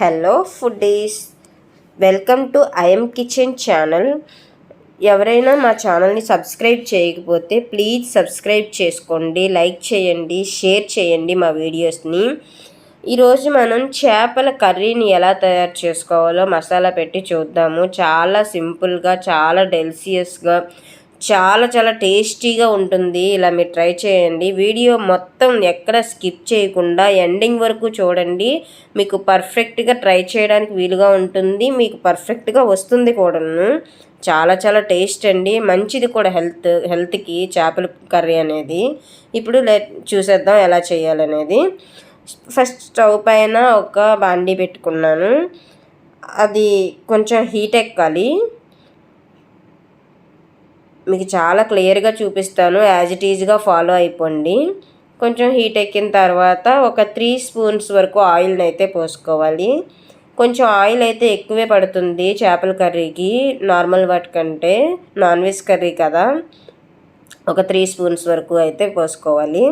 Hello foodies, welcome to I'm kitchen channel. ఎవరైనా మా ఛానల్ని సబ్స్క్రైబ్ చేయకపోతే ప్లీజ్ సబ్స్క్రైబ్ చేసుకోండి, లైక్ చేయండి, షేర్ చేయండి మా వీడియోస్ని. ఈరోజు మనం చేపల కర్రీని ఎలా తయారు చేసుకోవాలో మసాలా పెట్టి చూద్దాము. చాలా సింపుల్గా, చాలా డెలిషియస్గా, చాలా చాలా టేస్టీగా ఉంటుంది. ఇలా మీరు ట్రై చేయండి. వీడియో మొత్తం ఎక్కడ స్కిప్ చేయకుండా ఎండింగ్ వరకు చూడండి. మీకు పర్ఫెక్ట్గా ట్రై చేయడానికి వీలుగా ఉంటుంది, మీకు పర్ఫెక్ట్గా వస్తుంది కూడాను. చాలా చాలా టేస్ట్ అండి, మంచిది కూడా హెల్త్కి చేపల కర్రీ అనేది. ఇప్పుడు చూసేద్దాం ఎలా చేయాలనేది. ఫస్ట్ స్టవ్ పైన ఒక బాండీ పెట్టుకున్నాను. అది కొంచెం హీట్ ఎక్కాలి. మీకు చాలా క్లియర్గా చూపిస్తాను, యాజ్ ఇట్ ఈజ్గా ఫాలో అయిపోండి. కొంచెం హీట్ ఎక్కిన తర్వాత ఒక 3 స్పూన్స్ వరకు ఆయిల్ని అయితే పోసుకోవాలి. కొంచెం ఆయిల్ అయితే ఎక్కువే పడుతుంది చేపల కర్రీకి, నార్మల్ వాటికంటే. నాన్ వెజ్ కర్రీ కదా, ఒక 3 స్పూన్స్ వరకు అయితే పోసుకోవాలి.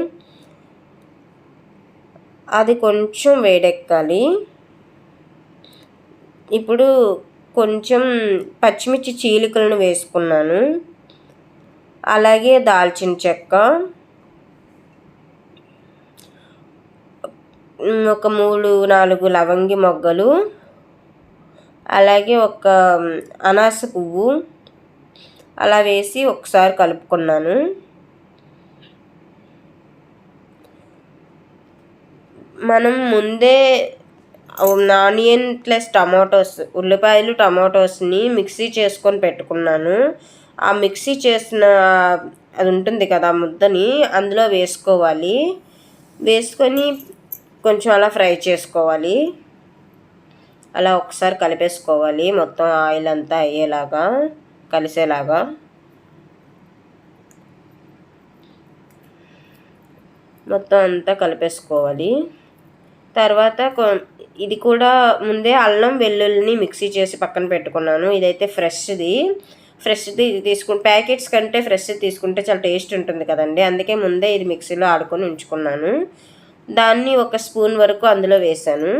అది కొంచెం వేడెక్కాలి. ఇప్పుడు కొంచెం పచ్చిమిర్చి చీలికలను వేసుకున్నాను, అలాగే దాల్చిన చెక్క, ఒక 3-4 లవంగి మొగ్గలు, అలాగే ఒక అనాస పువ్వు అలా వేసి ఒకసారి కలుపుకున్నాను. మనం ముందే ఆనియన్ ప్లస్ టమాటోస్, ఉల్లిపాయలు టమాటోస్ని మిక్సీ చేసుకొని పెట్టుకున్నాను. ఆ మిక్సీ చేసిన అది ఉంటుంది కదా, ముద్దని అందులో వేసుకోవాలి. వేసుకొని కొంచెం అలా ఫ్రై చేసుకోవాలి. అలా ఒకసారి కలిపేసుకోవాలి, మొత్తం ఆయిల్ అంతా అయ్యేలాగా, కలిసేలాగా. మొత్తం అంతా కలిపేసుకోవాలి. తర్వాత ఇది కూడా ముందే అల్లం వెల్లుల్లిని మిక్సీ చేసి పక్కన పెట్టుకున్నాను. ఇదైతే ఫ్రెష్ది తీసుకుంటే, ప్యాకెట్స్ కంటే ఫ్రెష్ తీసుకుంటే చాలా టేస్ట్ ఉంటుంది కదండి. అందుకే ముందే ఇది మిక్సీలో ఆడుకొని ఉంచుకున్నాను. దాన్ని ఒక స్పూన్ వరకు అందులో వేసాను.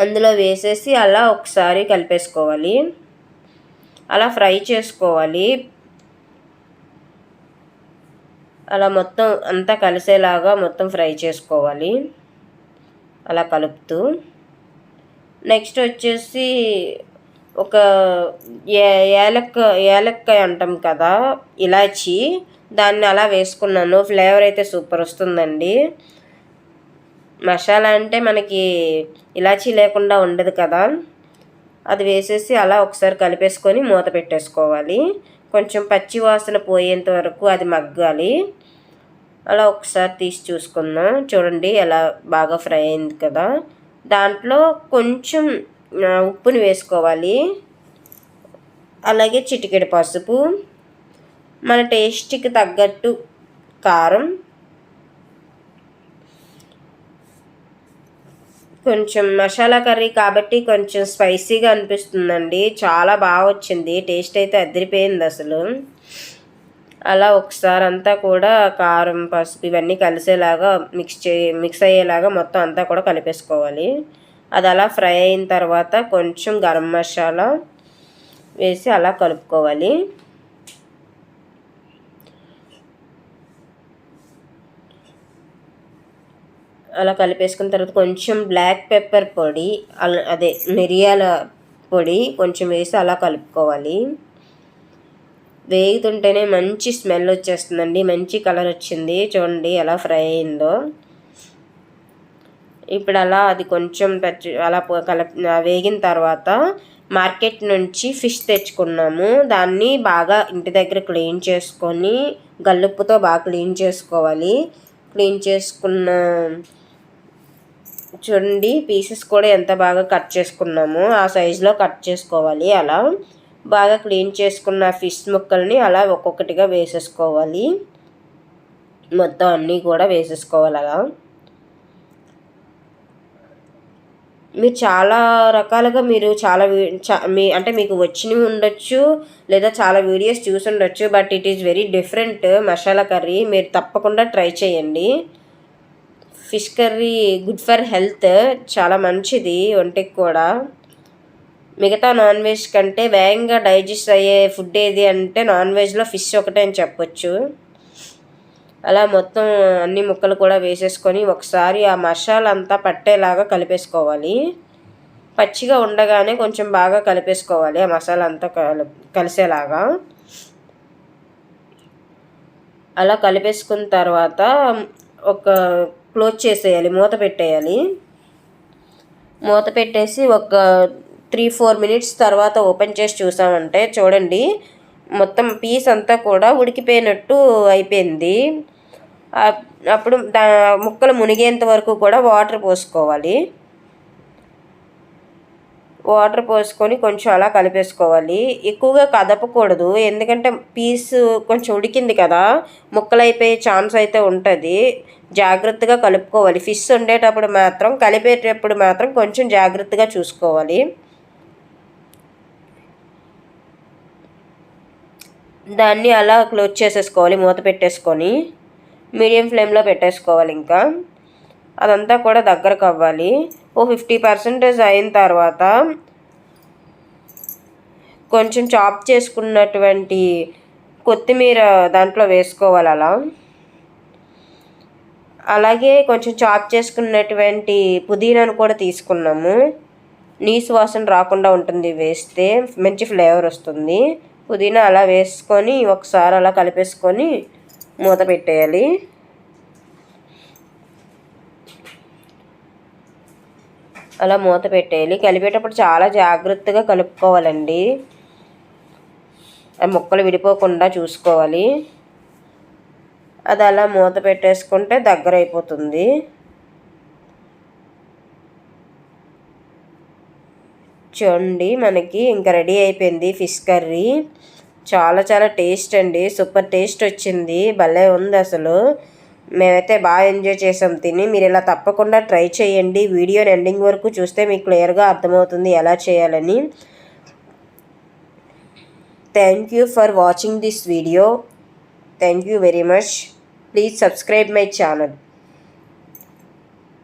అందులో వేసేసి అలా ఒకసారి కలిపేసుకోవాలి. అలా ఫ్రై చేసుకోవాలి. అలా మొత్తం అంతా కలిసేలాగా మొత్తం ఫ్రై చేసుకోవాలి, అలా కలుపుతూ. నెక్స్ట్ వచ్చేసి ఒక ఏలక్కాయ అంటాం కదా, ఇలాచి, దాన్ని అలా వేసుకున్నాను. ఫ్లేవర్ అయితే సూపర్ వస్తుందండి. మసాలా అంటే మనకి ఇలాచీ లేకుండా ఉండదు కదా. అది వేసేసి అలా ఒకసారి కలిపేసుకొని మూత పెట్టేసుకోవాలి. కొంచెం పచ్చి వాసన పోయేంత వరకు అది మగ్గాలి. అలా ఒకసారి తీసి చూసుకుందాం. చూడండి ఎలా బాగా ఫ్రై అయింది కదా. దాంట్లో కొంచెం ఉప్పుని వేసుకోవాలి, అలాగే చిటికెడు పసుపు, మన టేస్ట్కి తగ్గట్టు కారం, కొంచెం మసాలా కర్రీ కాబట్టి కొంచెం స్పైసీగా అనిపిస్తుందండి. చాలా బాగా వచ్చింది, టేస్ట్ అయితే అదిరిపోయింది అసలు. అలా ఒకసారి అంతా కూడా కారం, పసుపు ఇవన్నీ కలిసేలాగా మిక్స్ అయ్యేలాగా మొత్తం అంతా కూడా కలిపేసుకోవాలి. అది అలా ఫ్రై అయిన తర్వాత కొంచెం గరం మసాలా వేసి అలా కలుపుకోవాలి. అలా కలిపేసుకున్న తర్వాత కొంచెం బ్లాక్ పెప్పర్ పొడి, అదే మిరియాల పొడి కొంచెం వేసి అలా కలుపుకోవాలి. వేగుతుంటేనే మంచి స్మెల్ వచ్చేస్తుందండి, మంచి కలర్ వచ్చింది. చూడండి ఎలా ఫ్రై అయిందో. ఇప్పుడు అలా అది కొంచెం అలా వేగిన తర్వాత మార్కెట్ నుంచి ఫిష్ తెచ్చుకున్నాము. దాన్ని బాగా ఇంటి దగ్గర క్లీన్ చేసుకొని గల్లుప్పుతో బాగా క్లీన్ చేసుకోవాలి. క్లీన్ చేసుకున్న చూడండి పీసెస్ కూడా ఎంత బాగా కట్ చేసుకున్నామో ఆ సైజులో కట్ చేసుకోవాలి. అలా బాగా క్లీన్ చేసుకున్న ఫిష్ ముక్కల్ని అలా ఒక్కొక్కటిగా వేసేసుకోవాలి. మొత్తం అన్నీ కూడా వేసేసుకోవాలి. అలా మీరు చాలా రకాలుగా మీరు చాలా అంటే మీకు వచ్చినవి ఉండొచ్చు, లేదా చాలా వీడియోస్ చూసి ఉండొచ్చు. But it is very different masala curry. మీరు తప్పకుండా ట్రై చేయండి. Fish curry good for health, చాలా మంచిది ఒంటికి కూడా. మిగతా నాన్ వెజ్ కంటే వేగంగా డైజెస్ట్ అయ్యే ఫుడ్ ఏది అంటే నాన్ వెజ్లో ఫిష్ ఒకటే అని చెప్పొచ్చు. అలా మొత్తం అన్ని ముక్కలు కూడా వేసేసుకొని ఒకసారి ఆ మసాలా అంతా పట్టేలాగా కలిపేసుకోవాలి. పచ్చిగా ఉండగానే కొంచెం బాగా కలిపేసుకోవాలి ఆ మసాలా అంతా కలిసేలాగా. అలా కలిపేసుకున్న తర్వాత ఒక క్లోజ్ చేసేయాలి, మూత పెట్టేయాలి. మూత పెట్టేసి ఒక 3-4 మినిట్స్ తర్వాత ఓపెన్ చేసి చూసామంటే చూడండి మొత్తం పీస్ అంతా కూడా ఉడికిపోయినట్టు అయిపోయింది. అప్పుడు ముక్కలు మునిగేంత వరకు కూడా వాటర్ పోసుకోవాలి. వాటర్ పోసుకొని కొంచెం అలా కలిపేసుకోవాలి. ఎక్కువగా కదపకూడదు, ఎందుకంటే పీసు కొంచెం ఉడికింది కదా, ముక్కలు అయిపోయే ఛాన్స్ అయితే ఉంటుంది. జాగ్రత్తగా కలుపుకోవాలి. ఫిష్ వండేటప్పుడు మాత్రం కలిపేటప్పుడు మాత్రం కొంచెం జాగ్రత్తగా చూసుకోవాలి. దాన్ని అలా క్లోజ్ చేసేసుకోవాలి, మూత పెట్టేసుకొని మీడియం ఫ్లేమ్లో పెట్టేసుకోవాలి. ఇంకా అదంతా కూడా దగ్గరకు అవ్వాలి. 50% అయిన తర్వాత కొంచెం చాప్ చేసుకున్నటువంటి కొత్తిమీర దాంట్లో వేసుకోవాలి. అలాగే కొంచెం చాప్ చేసుకున్నటువంటి పుదీనాను కూడా తీసుకున్నాము. నీసు వాసన రాకుండా ఉంటుంది, వేస్తే మంచి ఫ్లేవర్ వస్తుంది. పుదీనా అలా వేసుకొని ఒకసారి అలా కలిపేసుకొని మూత పెట్టేయాలి. అలా మూత పెట్టేయాలి. కలిపేటప్పుడు చాలా జాగ్రత్తగా కలుపుకోవాలండి, ఆ ముక్కలు విడిపోకుండా చూసుకోవాలి. అది అలా మూత పెట్టేసుకుంటే దగ్గర అయిపోతుంది. చూడండి మనకి ఇంకా రెడీ అయిపోయింది ఫిష్ కర్రీ. చాలా చాలా టేస్ట్ అండి, సూపర్ టేస్ట్ వచ్చింది, భలే ఉంది అసలు. మేమైతే బాగా ఎంజాయ్ చేసాం తిని. మీరు ఇలా తప్పకుండా ట్రై చేయండి. వీడియోని ఎండింగ్ వరకు చూస్తే మీకు క్లియర్గా అర్థమవుతుంది ఎలా చేయాలని. Thank you for watching this video. Thank you very much. Please subscribe my channel.